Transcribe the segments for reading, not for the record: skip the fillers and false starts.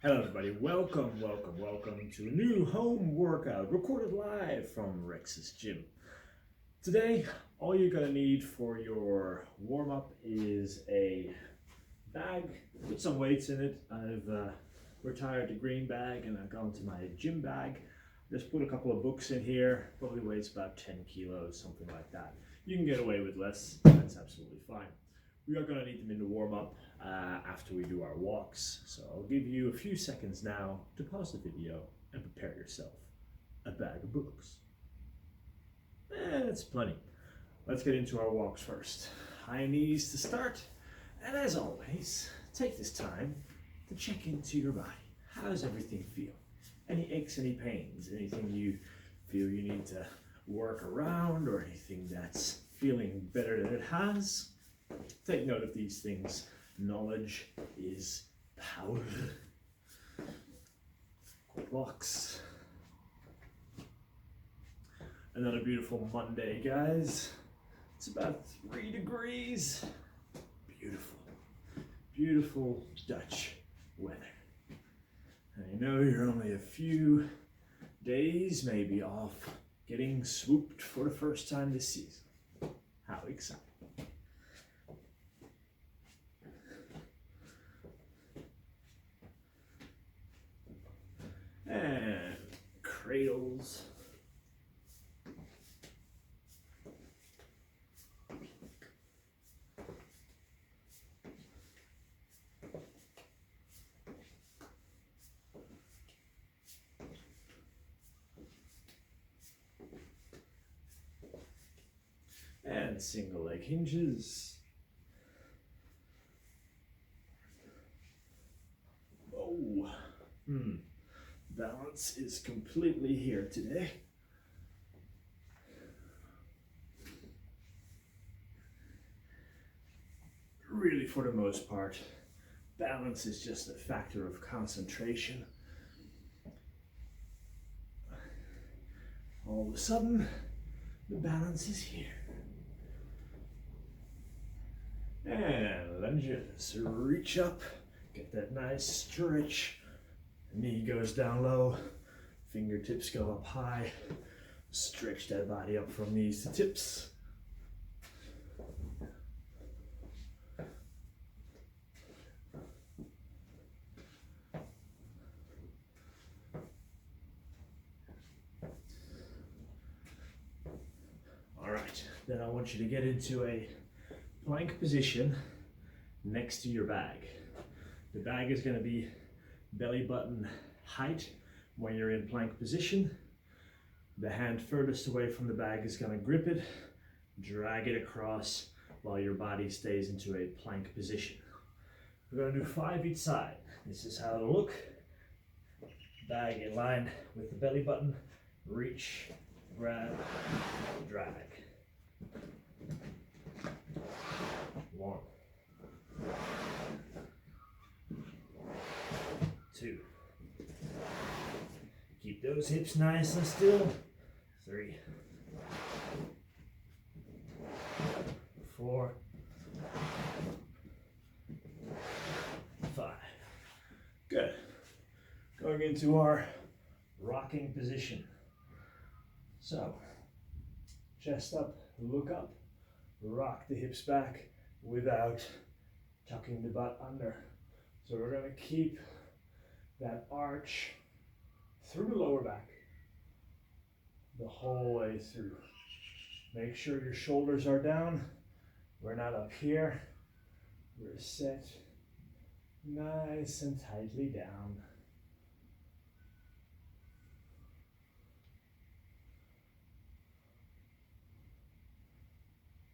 Hello everybody, welcome to a new home workout recorded live from Rex's gym. Today, all you're gonna need for your warm-up is a bag with some weights in it. I've retired the green bag and I've gone to my gym bag. Just put a couple of books in here, probably weighs about 10 kilos, something like that. You can get away with less, that's absolutely fine. We are going to need them in the warm-up after we do our walks. So I'll give you a few seconds now to pause the video and prepare yourself a bag of books. That's plenty. Let's get into our walks first. High knees to start. And as always, take this time to check into your body. How does everything feel? Any aches, any pains, anything you feel you need to work around or anything that's feeling better than it has? Take note of these things. Knowledge is power. Quick walks. Another beautiful Monday, guys. It's about 3 degrees. Beautiful, beautiful Dutch weather. I know you're only a few days maybe off getting swooped for the first time this season. How exciting. And cradles. And single leg hinges. Oh, balance is completely here today. Really, for the most part, balance is just a factor of concentration. All of a sudden, the balance is here. And lunges, reach up, get that nice stretch. Knee goes down low, fingertips go up high. Stretch that body up from knees to tips. All right, then I want you to get into a plank position next to your bag. The bag is going to be belly button height when you're in plank position. The hand furthest away from the bag is going to grip it, drag it across while your body stays into a plank position. We're going to do 5 each side. This is how it'll look. Bag in line with the belly button, reach, grab, drag. 1, 2. Keep those hips nice and still. 3, 4, 5. Good. Going into our rocking position. So, chest up, look up, rock the hips back without tucking the butt under. So we're going to keep that arch through the lower back the whole way through. Make sure your shoulders are down. We're not up here. We're set nice and tightly down.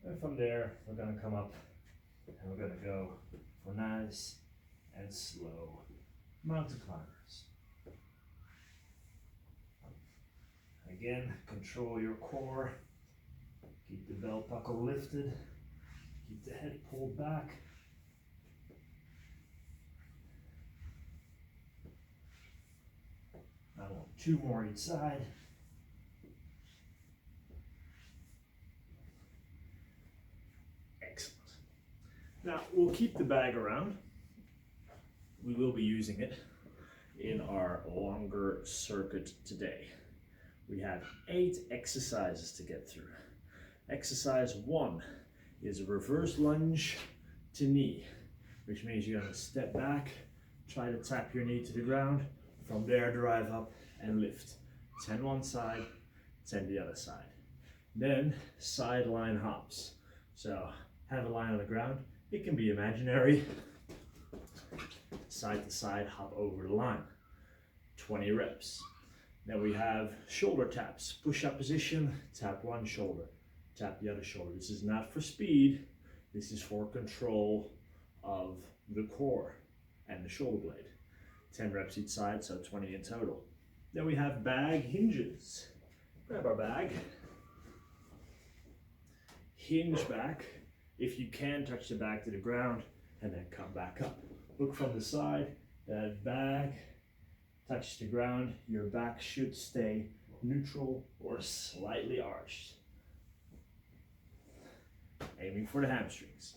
And from there, we're going to come up and we're going to go for nice and slow mountain climbers. Again, control your core. Keep the belt buckle lifted. Keep the head pulled back. I want 2 more each side. Excellent. Now, we'll keep the bag around. We will be using it. in our longer circuit today. We have 8 exercises to get through. Exercise 1 is a reverse lunge to knee, which means you're going to step back, try to tap your knee to the ground, from there drive up and lift. 10 one side, 10 the other side. Then sideline hops. So have a line on the ground. It can be imaginary. Side to side, hop over the line. 20 reps. Then we have shoulder taps. Push-up position, tap one shoulder, tap the other shoulder. This is not for speed. This is for control of the core and the shoulder blade. 10 reps each side, so 20 in total. Then we have bag hinges. Grab our bag. Hinge back. If you can, touch the bag to the ground and then come back up. Look from the side. That bag touches the ground. Your back should stay neutral or slightly arched. Aiming for the hamstrings.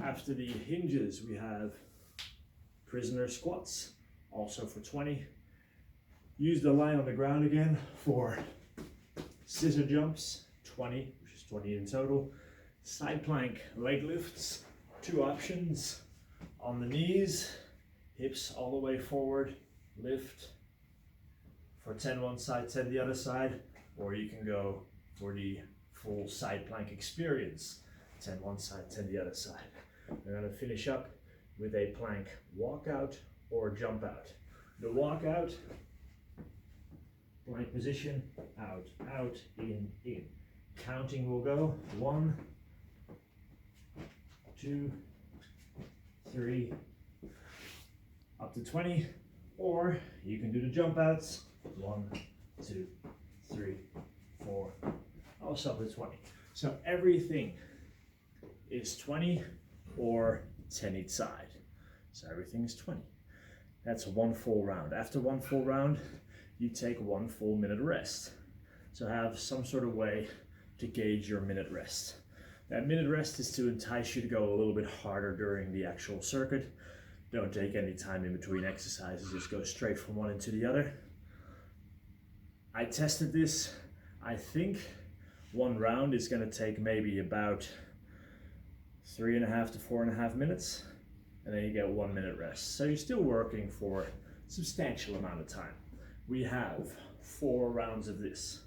After the hinges, we have prisoner squats, also for 20. Use the line on the ground again for scissor jumps, 20, which is 20 in total. Side plank leg lifts, 2 options. On the knees, hips all the way forward, lift for 10 one side, 10 the other side, or you can go for the full side plank experience, 10 one side, 10 the other side. We're going to finish up with a plank walkout or jump out. The walkout, plank position, out, out, in. Counting will go 1, 2, 3, up to 20, or you can do the jump outs, 1, 2, 3, 4, also up to 20. So everything is 20 or 10 each side. So everything is 20. That's one full round. After one full round, you take 1 full minute rest. So have some sort of way to gauge your minute rest. That minute rest is to entice you to go a little bit harder during the actual circuit. Don't take any time in between exercises, just go straight from one into the other. I tested this. I think one round is going to take maybe about 3.5 to 4.5 minutes, and then you get 1 minute rest. So you're still working for a substantial amount of time. We have 4 rounds of this.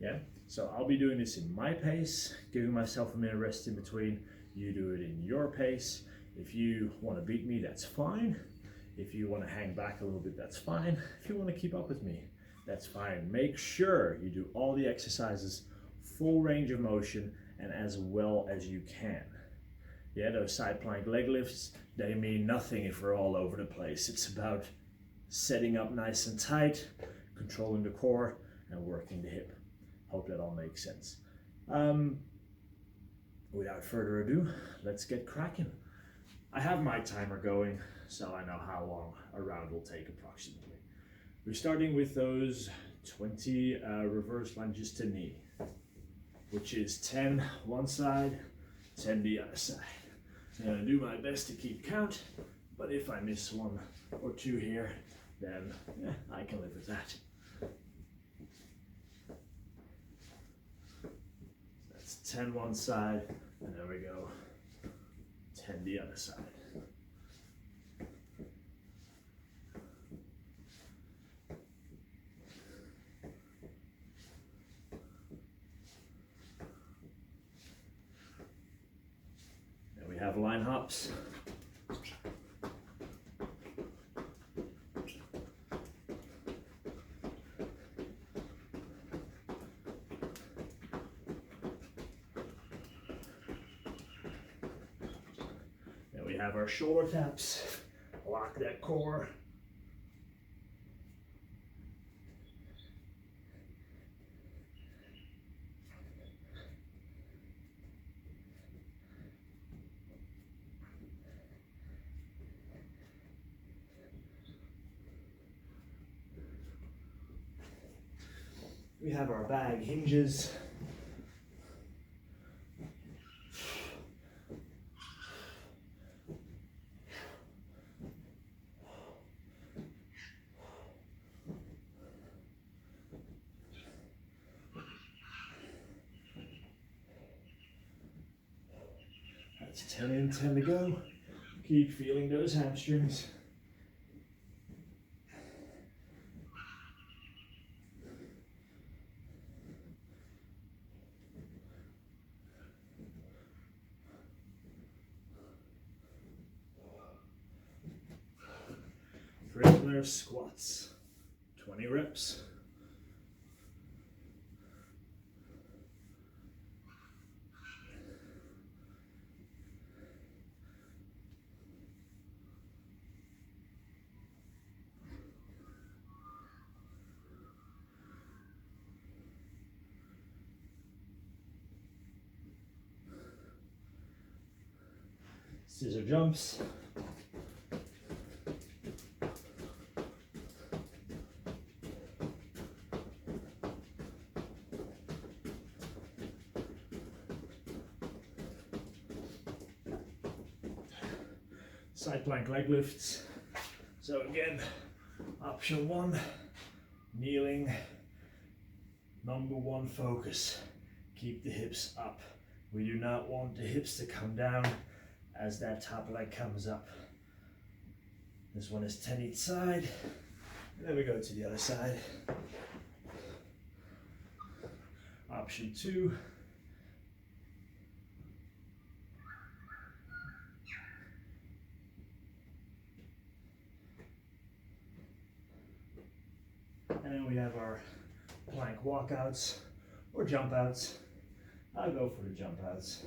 Yeah, so I'll be doing this in my pace, giving myself a minute rest in between. You do it in your pace. If you want to beat me, that's fine. If you want to hang back a little bit, that's fine. If you want to keep up with me, that's fine. Make sure you do all the exercises, full range of motion, and as well as you can. Yeah, those side plank leg lifts, they mean nothing if we're all over the place. It's about setting up nice and tight, controlling the core, and working the hip. Hope that all makes sense. Without further ado, let's get cracking. I have my timer going, so I know how long a round will take approximately. We're starting with those 20 reverse lunges to knee, which is 10 one side, 10 the other side. I'm gonna do my best to keep count, but if I miss 1 or 2 here, then I can live with that. That's 10 one side, and there we go, 10 the other side. Then we have line hops. We have our shoulder taps, lock that core. We have our bag hinges. That's 10 in, 10 to go. Keep feeling those hamstrings. Regular squats, 20 reps. Scissor jumps. Side plank leg lifts. So again, option 1, kneeling. Number 1 focus, keep the hips up. We do not want the hips to come down as that top leg comes up. This one is 10 each side. And then we go to the other side. Option 2, and then we have our plank walkouts or jump outs. I'll go for the jump outs.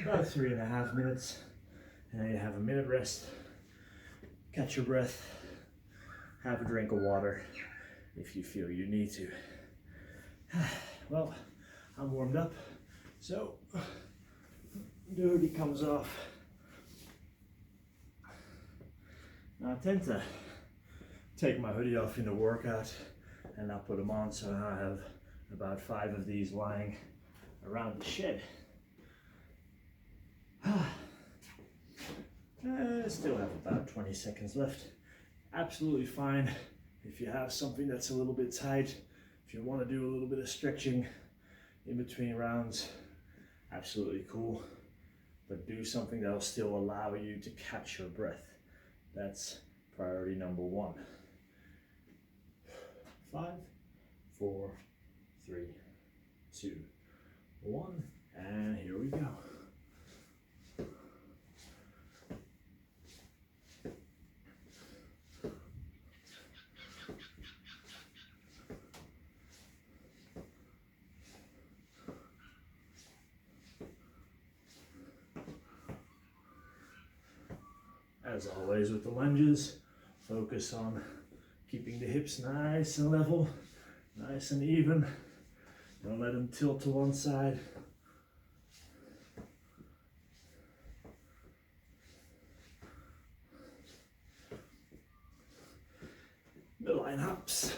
About 3.5 minutes, and then you have a minute rest. Catch your breath, have a drink of water if you feel you need to. Well, I'm warmed up, so the hoodie comes off. Now, I tend to take my hoodie off in the workout and not put them on, so I have about 5 of these lying around the shed. I still have about 20 seconds left. Absolutely fine if you have something that's a little bit tight. If you want to do a little bit of stretching in between rounds, absolutely cool. But do something that'll still allow you to catch your breath. That's priority number 1. 5, 4, 3, 2, 1, and here we go. As always with the lunges, focus on keeping the hips nice and level, nice and even. Don't let them tilt to one side. Midline hops.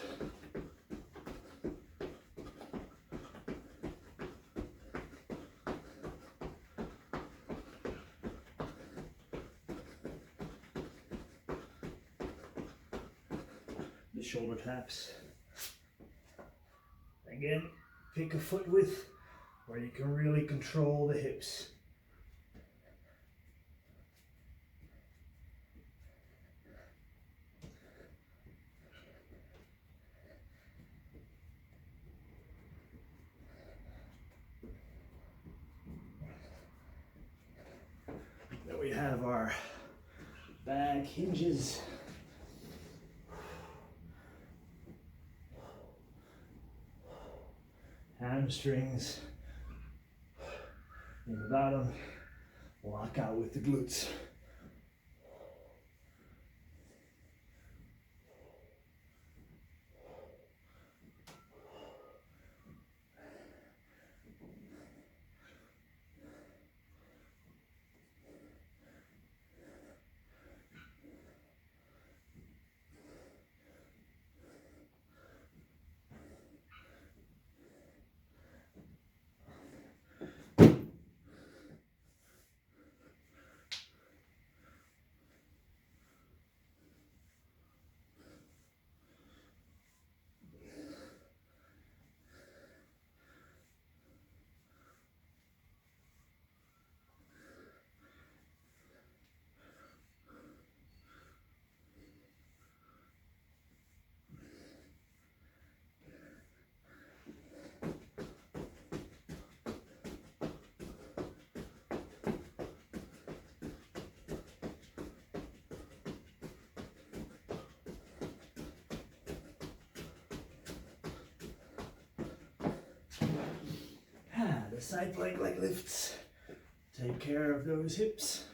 The shoulder taps. Again, pick a foot width where you can really control the hips. Then we have our back hinges. Hamstrings in the bottom, lock out with the glutes. the side plank leg lifts. Take care of those hips.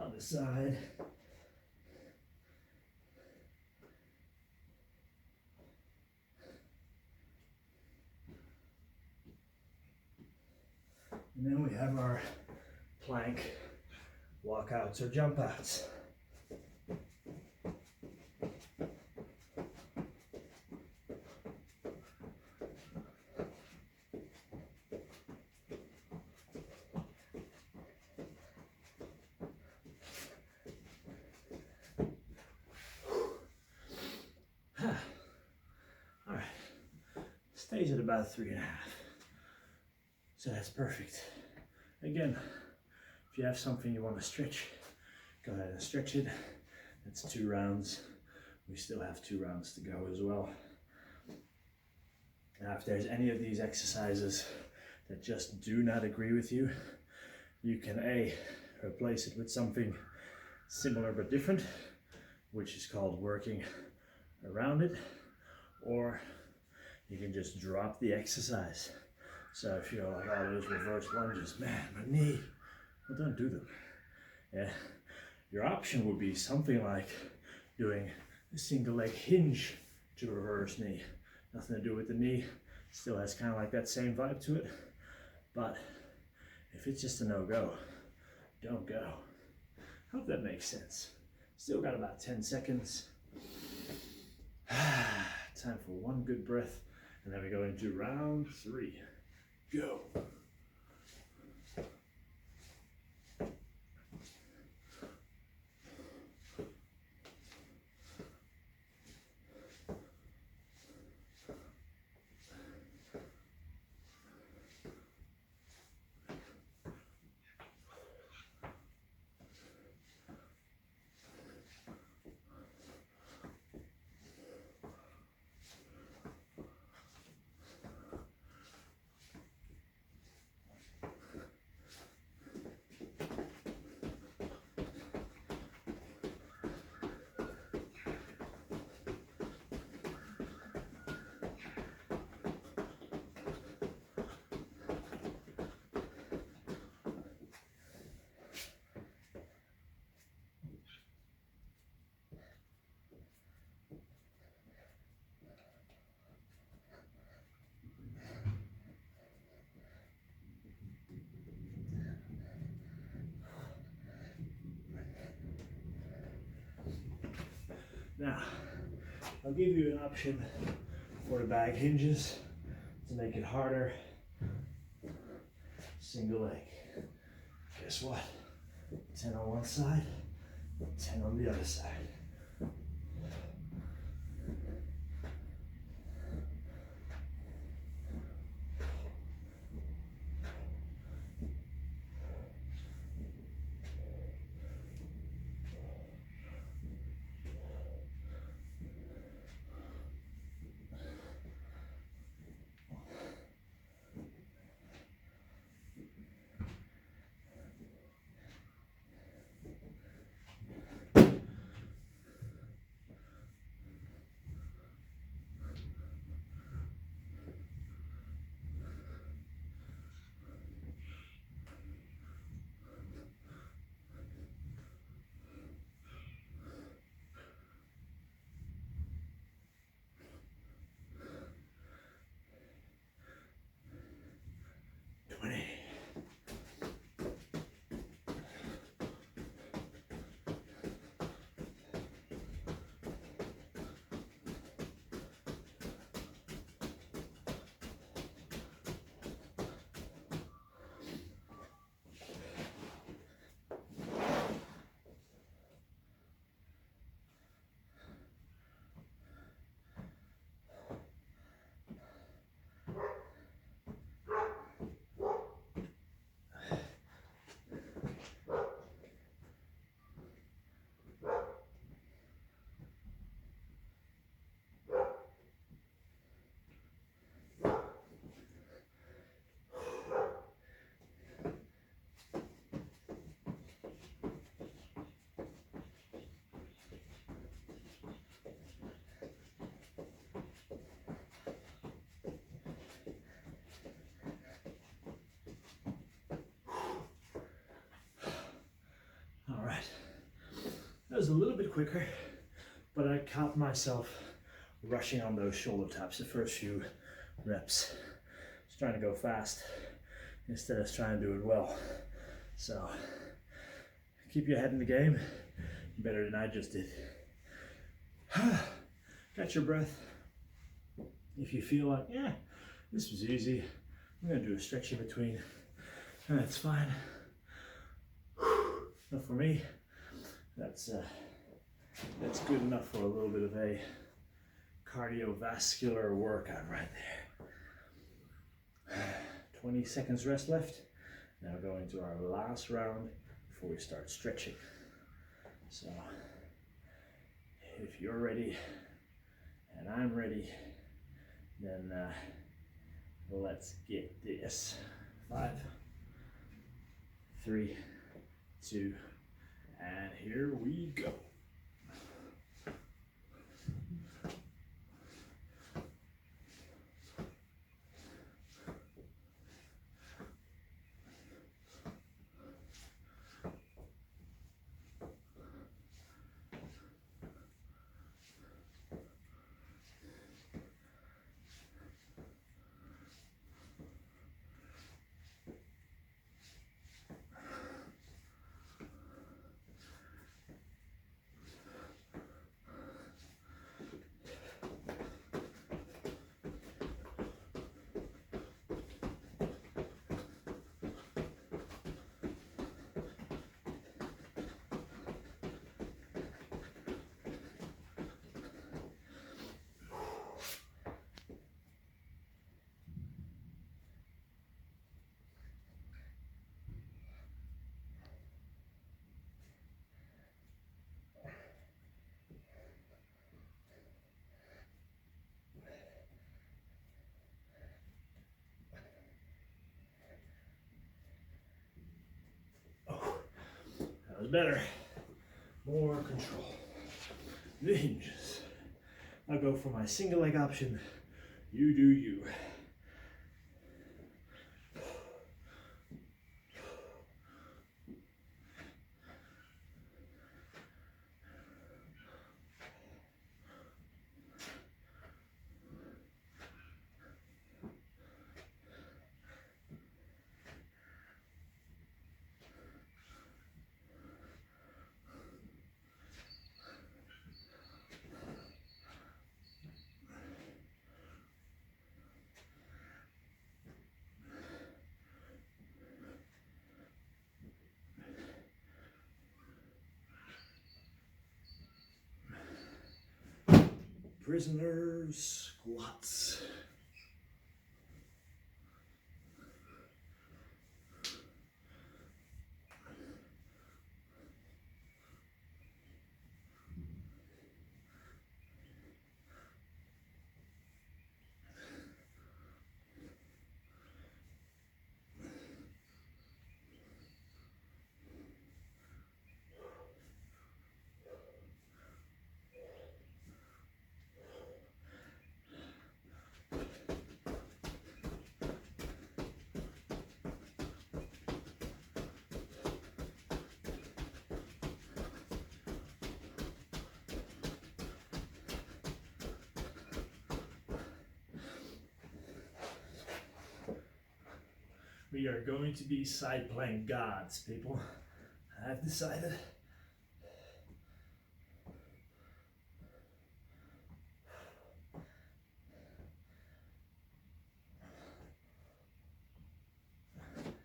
Other side. And then we have our plank walkouts or jump outs. All right, stays at about 3.5. So that's perfect. Again, if you have something you want to stretch, go ahead and stretch it. That's 2 rounds. We still have 2 rounds to go as well. Now, if there's any of these exercises that just do not agree with you, you can replace it with something similar but different, which is called working around it, or you can just drop the exercise. So if you're like, oh, those reverse lunges, man, my knee, well, don't do them. Yeah, your option would be something like doing a single leg hinge to reverse knee. Nothing to do with the knee, still has kind of like that same vibe to it. But if it's just a no-go, don't go. Hope that makes sense. Still got about 10 seconds. Time for one good breath, and then we go into round 3. Go. Now, I'll give you an option for the back hinges to make it harder. Single leg. Guess what? 10 on one side, 10 on the other side. was a little bit quicker, but I caught myself rushing on those shoulder taps the first few reps. Just trying to go fast instead of trying to do it well. So keep your head in the game better than I just did. Catch your breath. If you feel like, yeah, this was easy, I'm gonna do a stretch in between, and that's fine. But for me, that's good enough for a little bit of a cardiovascular workout right there. 20 seconds rest left. Now going to our last round before we start stretching. So if you're ready and I'm ready, then let's get this. 5, 3, 2, and here we go. That was better. More control. The hinges. I'll go for my single leg option. You do you. Prisoners squats. We are going to be side plank gods, people. I've decided.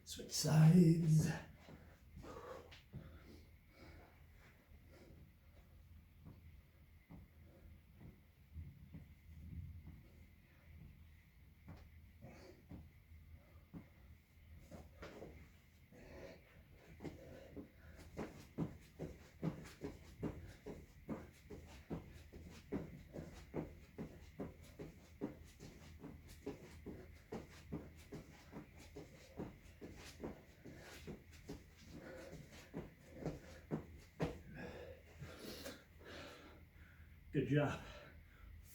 Switch sides. Good job.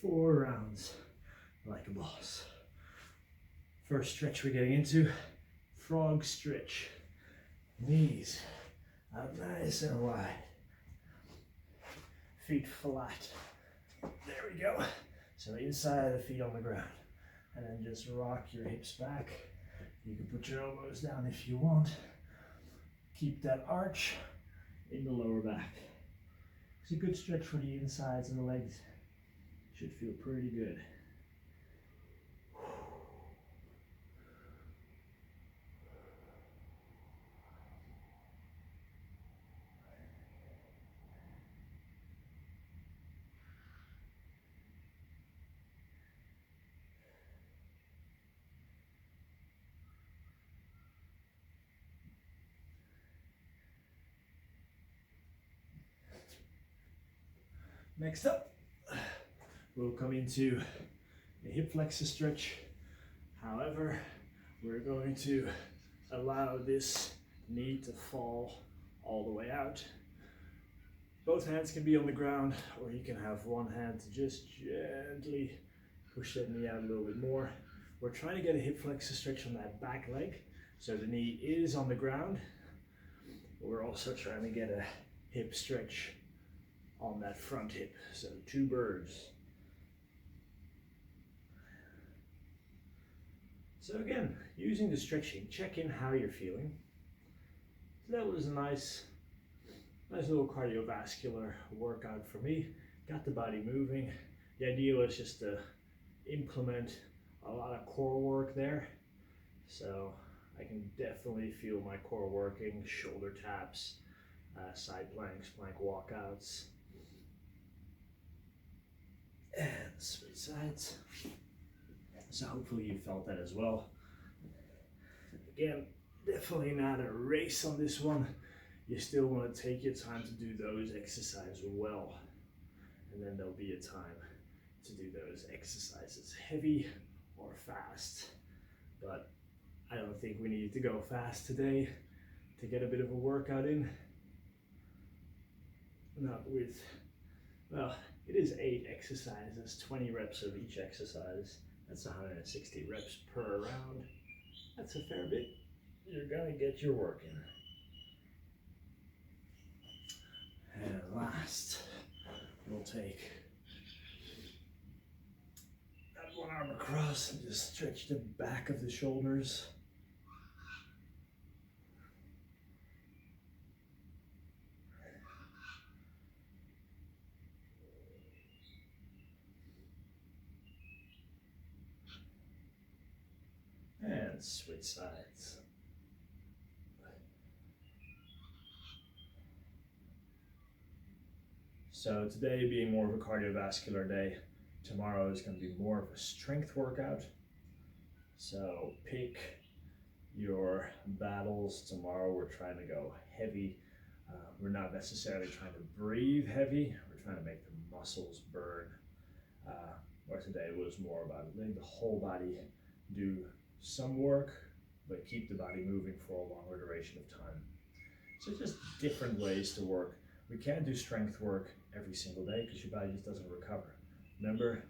4 rounds like a boss. First stretch we're getting into, frog stretch. Knees out nice and wide. feet flat. There we go. So inside of the feet on the ground. And then just rock your hips back. You can put your elbows down if you want. Keep that arch in the lower back. It's a good stretch for the insides and the legs. Should feel pretty good. Next up, we'll come into a hip flexor stretch. However, we're going to allow this knee to fall all the way out. Both hands can be on the ground, or you can have one hand to just gently push that knee out a little bit more. We're trying to get a hip flexor stretch on that back leg, so the knee is on the ground. But we're also trying to get a hip stretch on that front hip, so two birds. So again, using the stretching, check in how you're feeling. So that was a nice little cardiovascular workout for me. Got the body moving. The idea was just to implement a lot of core work there. So I can definitely feel my core working, shoulder taps, side planks, plank walkouts, and switch sides. So hopefully you felt that as well. Again, definitely not a race on this one. You still want to take your time to do those exercises well. And then there'll be a time to do those exercises heavy or fast. But I don't think we need to go fast today to get a bit of a workout in. Not with, well, it is 8 exercises, 20 reps of each exercise. That's 160 reps per round. That's a fair bit. You're gonna get your work in. And last, we'll take that one arm across and just stretch the back of the shoulders. And switch sides. So today being more of a cardiovascular day, tomorrow is going to be more of a strength workout. So pick your battles. Tomorrow we're trying to go heavy. We're not necessarily trying to breathe heavy. We're trying to make the muscles burn. Or today was more about letting the whole body do some work, but keep the body moving for a longer duration of time. So just different ways to work. We can't do strength work every single day because your body just doesn't recover. Remember,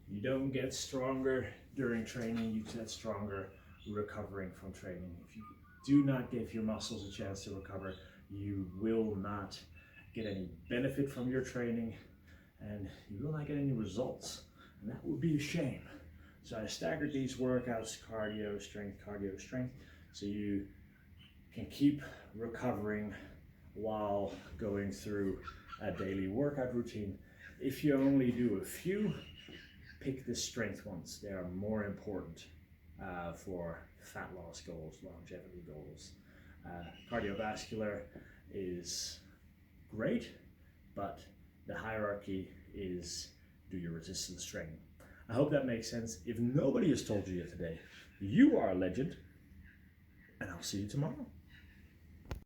you don't get stronger during training, you get stronger recovering from training. If you do not give your muscles a chance to recover, you will not get any benefit from your training and you will not get any results. And that would be a shame. So I staggered these workouts, cardio, strength, so you can keep recovering while going through a daily workout routine. If you only do a few, pick the strength ones. They are more important for fat loss goals, longevity goals. Cardiovascular is great, but the hierarchy is do your resistance training. I hope that makes sense. If nobody has told you yet today, you are a legend, and I'll see you tomorrow.